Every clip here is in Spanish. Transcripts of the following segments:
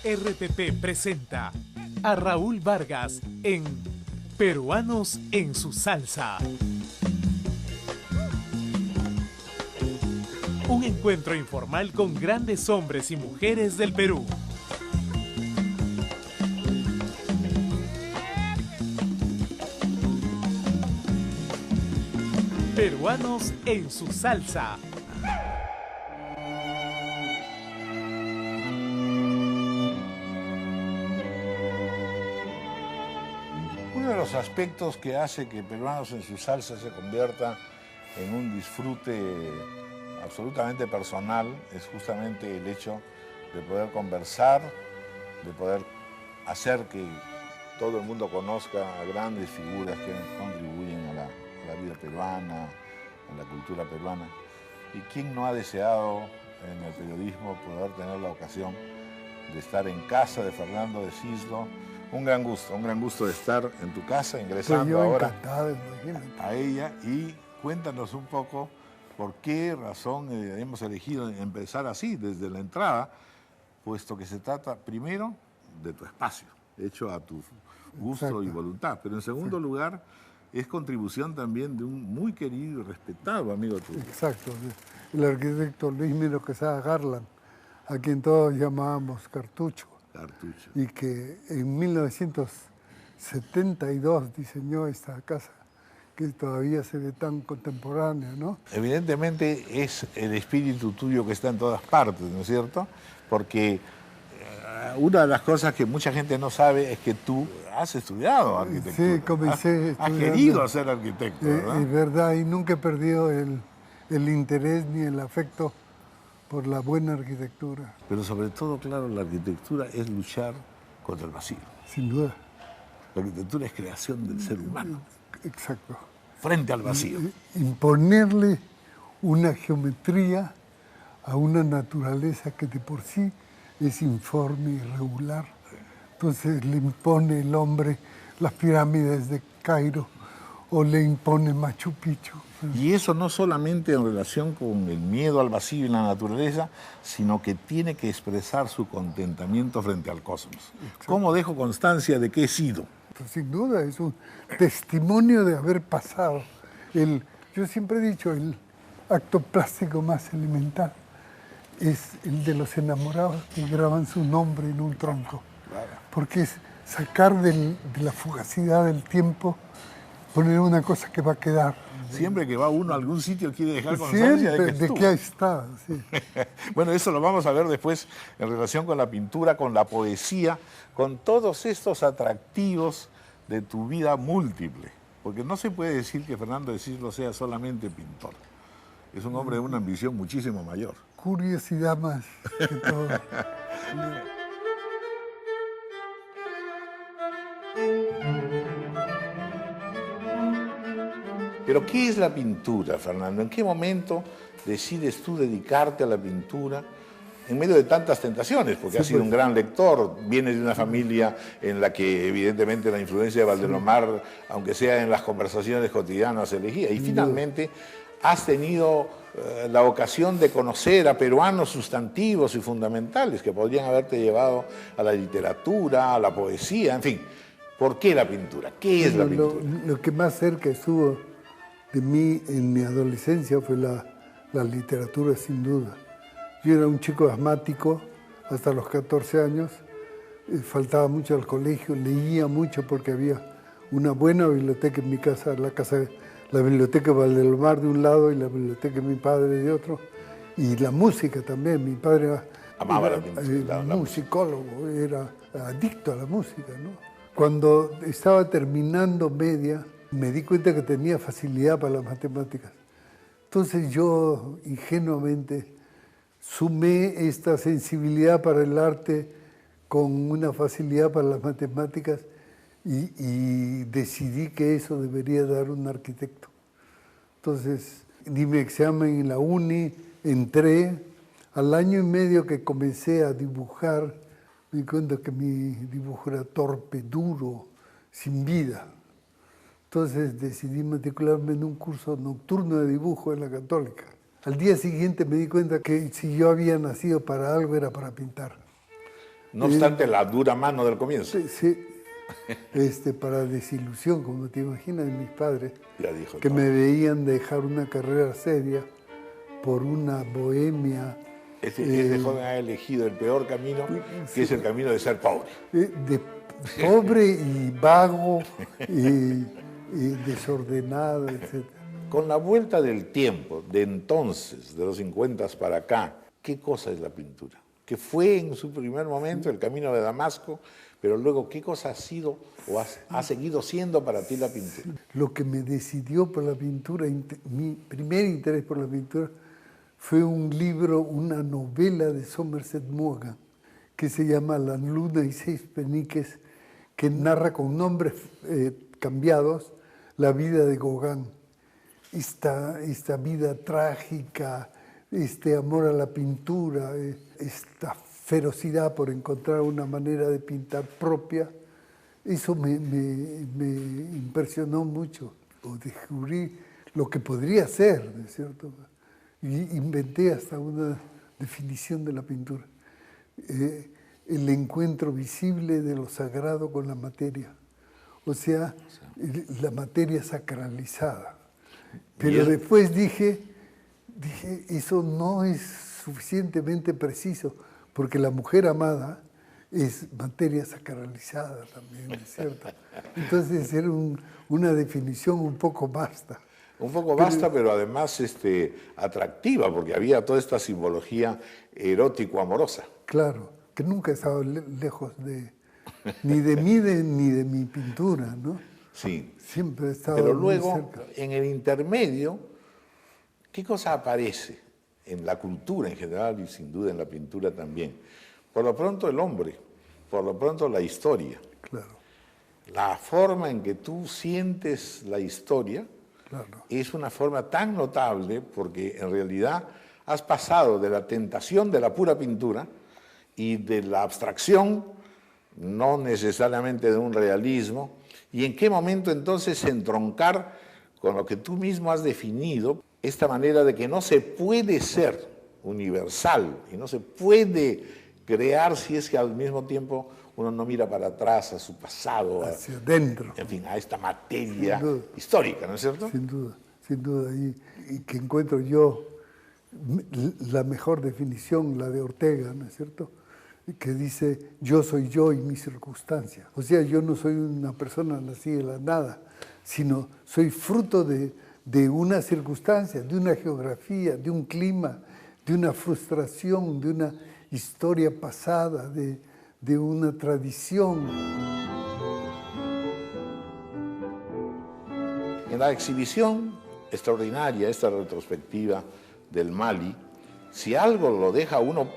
RPP presenta a Raúl Vargas en Peruanos en su salsa. Un encuentro informal con grandes hombres y mujeres del Perú. Peruanos en su salsa. Uno de los aspectos que hace que Peruanos en su salsa se convierta en un disfrute absolutamente personal es justamente el hecho de poder conversar, de poder hacer que todo el mundo conozca a grandes figuras que contribuyen a la vida peruana, a la cultura peruana. ¿Y quién no ha deseado en el periodismo poder tener la ocasión de estar en casa de Fernando de Cislo? Un gran gusto de estar en tu casa, ingresando ahora a ella. Y cuéntanos un poco por qué razón hemos elegido empezar así, desde la entrada, puesto que se trata primero de tu espacio, hecho a tu gusto. Exacto. Y voluntad, pero en segundo lugar es contribución también de un muy querido y respetado amigo tuyo. Exacto, el arquitecto Luis Miro Quesada Garland, a quien todos llamábamos Cartucho. Y que en 1972 diseñó esta casa, que todavía se ve tan contemporánea, ¿no? Evidentemente es el espíritu tuyo que está en todas partes, ¿no es cierto? Porque una de las cosas que mucha gente no sabe es que tú has estudiado arquitectura. Sí, comencé has querido ser arquitecto, ¿verdad? Es verdad, y nunca he perdido el interés ni el afecto por la buena arquitectura. Pero sobre todo, claro, la arquitectura es luchar contra el vacío. Sin duda. La arquitectura es creación del ser humano. Exacto. Frente al vacío. Imponerle una geometría a una naturaleza que de por sí es informe y irregular. Entonces le impone el hombre las pirámides de Cairo o le impone Machu Picchu. Y eso no solamente en relación con el miedo al vacío y la naturaleza, sino que tiene que expresar su contentamiento frente al cosmos. Exacto. ¿Cómo dejo constancia de que he sido? Pues sin duda, es un testimonio de haber pasado. Yo siempre he dicho, el acto plástico más elemental es el de los enamorados que graban su nombre en un tronco. Claro. Porque es sacar de la fugacidad del tiempo, poner una cosa que va a quedar. Siempre que va uno a algún sitio quiere dejar constancia de que ha estado. Sí. Bueno, eso lo vamos a ver después en relación con la pintura, con la poesía, con todos estos atractivos de tu vida múltiple. Porque no se puede decir que Fernando de Cislo sea solamente pintor. Es un hombre de una ambición muchísimo mayor. Curiosidad más que todo. Pero ¿qué es la pintura, Fernando? ¿En qué momento decides tú dedicarte a la pintura en medio de tantas tentaciones? Porque has sido un gran lector, vienes de una familia en la que evidentemente la influencia de Valdelomar, aunque sea en las conversaciones cotidianas, se elegía. Y finalmente has tenido la ocasión de conocer a peruanos sustantivos y fundamentales que podrían haberte llevado a la literatura, a la poesía, en fin. ¿Por qué la pintura? ¿Qué es la pintura? Lo que más cerca estuvo de mí en mi adolescencia fue la literatura, sin duda. Yo era un chico asmático hasta los 14 años, faltaba mucho al colegio, leía mucho porque había una buena biblioteca en mi casa, la biblioteca Valdelomar de un lado y la biblioteca de mi padre de otro, y la música también. Mi padre amaba era musicólogo, era adicto a la música, ¿no? Cuando estaba terminando media, me di cuenta que tenía facilidad para las matemáticas. Entonces yo ingenuamente sumé esta sensibilidad para el arte con una facilidad para las matemáticas y decidí que eso debería dar un arquitecto. Entonces di mi examen en la uni, entré. Al año y medio que comencé a dibujar, me di cuenta que mi dibujo era torpe, duro, sin vida. Entonces decidí matricularme en un curso nocturno de dibujo en la Católica. Al día siguiente me di cuenta que si yo había nacido para algo era para pintar. No obstante la dura mano del comienzo. Sí, para desilusión, como te imaginas, de mis padres, Ya dijo que todo. me veían dejar una carrera seria por una bohemia. Este joven ha elegido el peor camino, que es el camino de ser pobre. De pobre y vago y desordenado, etc. Con la vuelta del tiempo, de entonces, de los 50 para acá, ¿qué cosa es la pintura? Que fue en su primer momento el camino de Damasco, pero luego, ¿qué cosa ha sido o ha seguido siendo para ti la pintura? Lo que me decidió por la pintura, mi primer interés por la pintura, fue un libro, una novela de Somerset Maugham, que se llama La luna y 6 peniques, que narra con nombres cambiados la vida de Gauguin. Esta vida trágica, este amor a la pintura, esta ferocidad por encontrar una manera de pintar propia, eso me impresionó mucho. O descubrí lo que podría ser, ¿no es cierto? Y inventé hasta una definición de la pintura. El encuentro visible de lo sagrado con la materia. O sea, la materia sacralizada. Pero después dije, eso no es suficientemente preciso, porque la mujer amada es materia sacralizada también, ¿es cierto? Entonces era una definición un poco vasta. Un poco vasta, pero además atractiva, porque había toda esta simbología erótico-amorosa. Claro, que nunca he estado lejos ni de mí ni de mi pintura, ¿no? Sí. Siempre he estado Pero muy luego, cerca. en el intermedio, ¿qué cosa aparece en la cultura en general y sin duda en la pintura también? Por lo pronto el hombre, por lo pronto la historia. Claro, La forma en que tú sientes la historia claro. es una forma tan notable porque en realidad has pasado de la tentación de la pura pintura y de la abstracción, no necesariamente de un realismo, y en qué momento entonces entroncar con lo que tú mismo has definido, esta manera de que no se puede ser universal y no se puede crear si es que al mismo tiempo uno no mira para atrás a su pasado, Hacia adentro. en fin, a esta materia Sin duda. histórica, ¿no es cierto? Sin duda. Y que encuentro yo la mejor definición, la de Ortega, ¿no es cierto? Que dice, yo soy yo y mi circunstancia. O sea, yo no soy una persona nacida de la nada, sino soy fruto de una circunstancia, de una geografía, de un clima, de una frustración, de una historia pasada, de una tradición. En la exhibición extraordinaria, esta retrospectiva del Mali, si algo lo deja a uno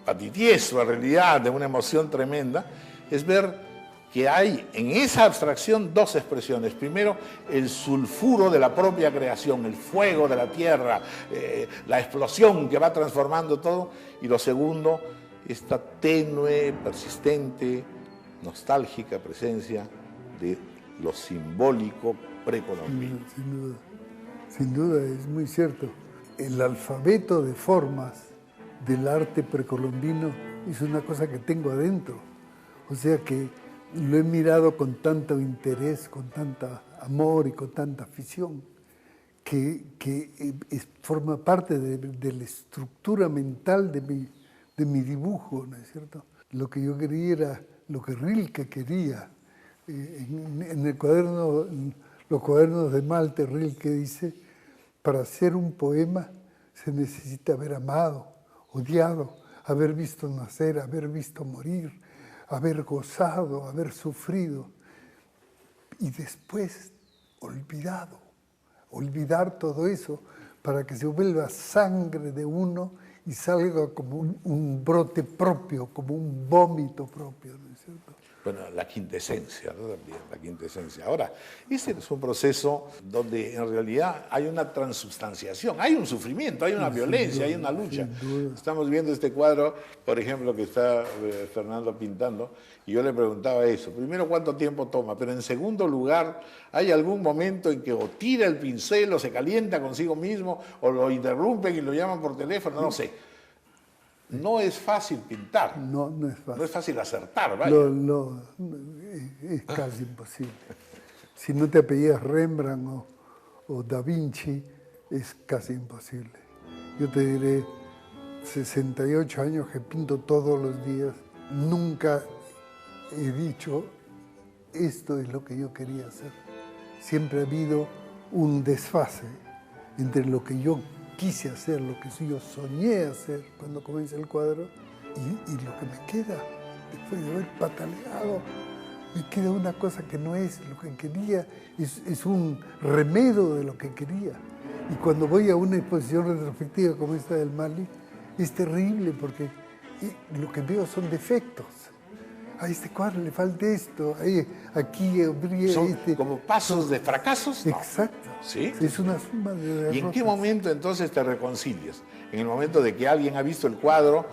patitieso, en realidad, de una emoción tremenda, es ver que hay en esa abstracción dos expresiones. Primero, el sulfuro de la propia creación, el fuego de la tierra, la explosión que va transformando todo. Y lo segundo, esta tenue, persistente, nostálgica presencia de lo simbólico precolombino. Sin duda, es muy cierto. El alfabeto de formas del arte precolombino es una cosa que tengo adentro. O sea que lo he mirado con tanto interés, con tanta amor y con tanta afición, que forma parte de la estructura mental de mi dibujo, ¿no es cierto? Lo que yo quería era lo que Rilke quería. En el cuaderno, los cuadernos de Malte, Rilke dice: para hacer un poema se necesita haber amado, odiado, haber visto nacer, haber visto morir, haber gozado, haber sufrido y después olvidar todo eso para que se vuelva sangre de uno y salga como un brote propio, como un vómito propio, ¿no es cierto? Bueno, la quintesencia, ¿no? También, la quintesencia. Ahora, ese es un proceso donde en realidad hay una transubstanciación, hay un sufrimiento, hay una violencia, hay una lucha. Estamos viendo este cuadro, por ejemplo, que está Fernando pintando, y yo le preguntaba eso. Primero, ¿cuánto tiempo toma? Pero en segundo lugar, ¿hay algún momento en que o tira el pincel o se calienta consigo mismo o lo interrumpen y lo llaman por teléfono? No sé. no es fácil pintar. No, no es fácil. No es fácil acertar, vaya. Es casi imposible. Si no te apellidas Rembrandt o Da Vinci, es casi imposible. Yo te diré, 68 años que pinto todos los días, nunca he dicho, esto es lo que yo quería hacer. Siempre ha habido un desfase entre lo que yo quise hacer, lo que yo soñé hacer cuando comencé el cuadro y lo que me queda después de haber pataleado. Me queda una cosa que no es lo que quería, es un remedo de lo que quería. Y cuando voy a una exposición retrospectiva como esta del Mali, es terrible porque lo que veo son defectos. A este cuadro le falta esto, aquí habría ¿Son como pasos de fracasos? No. Exacto. ¿Sí? Es una suma de derrotas. ¿Y en qué momento entonces te reconcilias? En el momento de que alguien ha visto el cuadro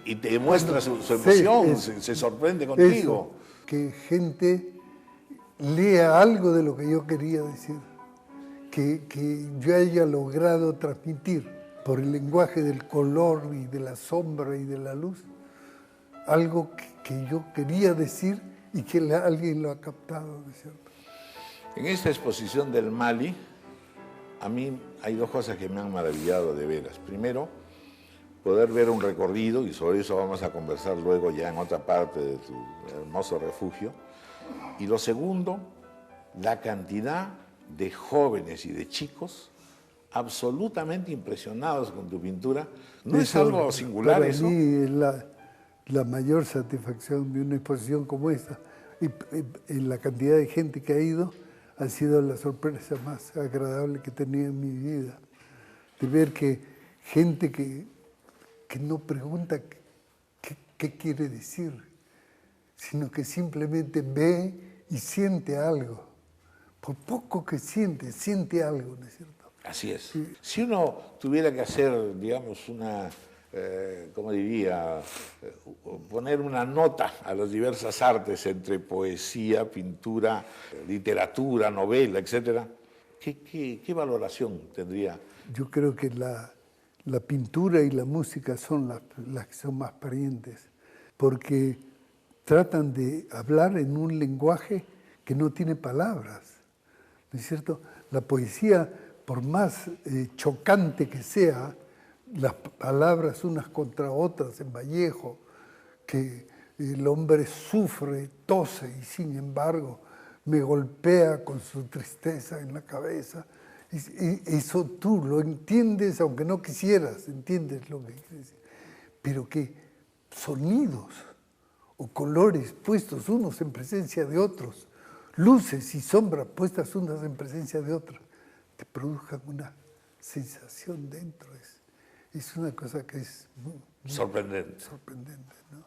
y te demuestra su emoción, se sorprende contigo. Eso, que gente lea algo de lo que yo quería decir, que yo haya logrado transmitir por el lenguaje del color y de la sombra y de la luz, algo que yo quería decir y que alguien lo ha captado, ¿no es cierto? En esta exposición del Mali, a mí hay dos cosas que me han maravillado de veras. Primero, poder ver un recorrido, y sobre eso vamos a conversar luego ya en otra parte de tu hermoso refugio. Y lo segundo, la cantidad de jóvenes y de chicos absolutamente impresionados con tu pintura. ¿No es algo singular para eso? Para mí es la mayor satisfacción de una exposición como esta. Y la cantidad de gente que ha ido ha sido la sorpresa más agradable que he tenido en mi vida. De ver que gente que no pregunta qué quiere decir, sino que simplemente ve y siente algo. Por poco que siente algo, ¿no es cierto? Así es. Sí. Si uno tuviera que hacer, digamos, una, ¿cómo diría? Poner una nota a las diversas artes entre poesía, pintura, literatura, novela, etc., ¿qué valoración tendría? Yo creo que la pintura y la música son las que son más parientes, porque tratan de hablar en un lenguaje que no tiene palabras, ¿no es cierto? La poesía, por más chocante que sea, las palabras unas contra otras en Vallejo, que el hombre sufre, tose y sin embargo me golpea con su tristeza en la cabeza. Eso tú lo entiendes, aunque no quisieras, entiendes lo que quiere decir. Pero que sonidos o colores puestos unos en presencia de otros, luces y sombras puestas unas en presencia de otras, te produzcan una sensación dentro. Es una cosa que es muy sorprendente. ¿No?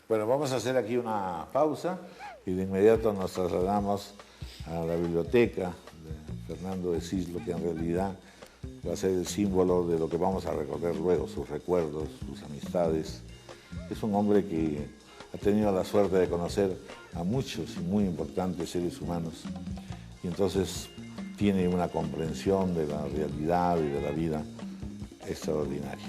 Bueno, vamos a hacer aquí una pausa y de inmediato nos trasladamos a la biblioteca de Fernando de Cislo, que en realidad va a ser el símbolo de lo que vamos a recorrer luego, sus recuerdos, sus amistades. Es un hombre que ha tenido la suerte de conocer a muchos y muy importantes seres humanos y entonces tiene una comprensión de la realidad y de la vida extraordinaria.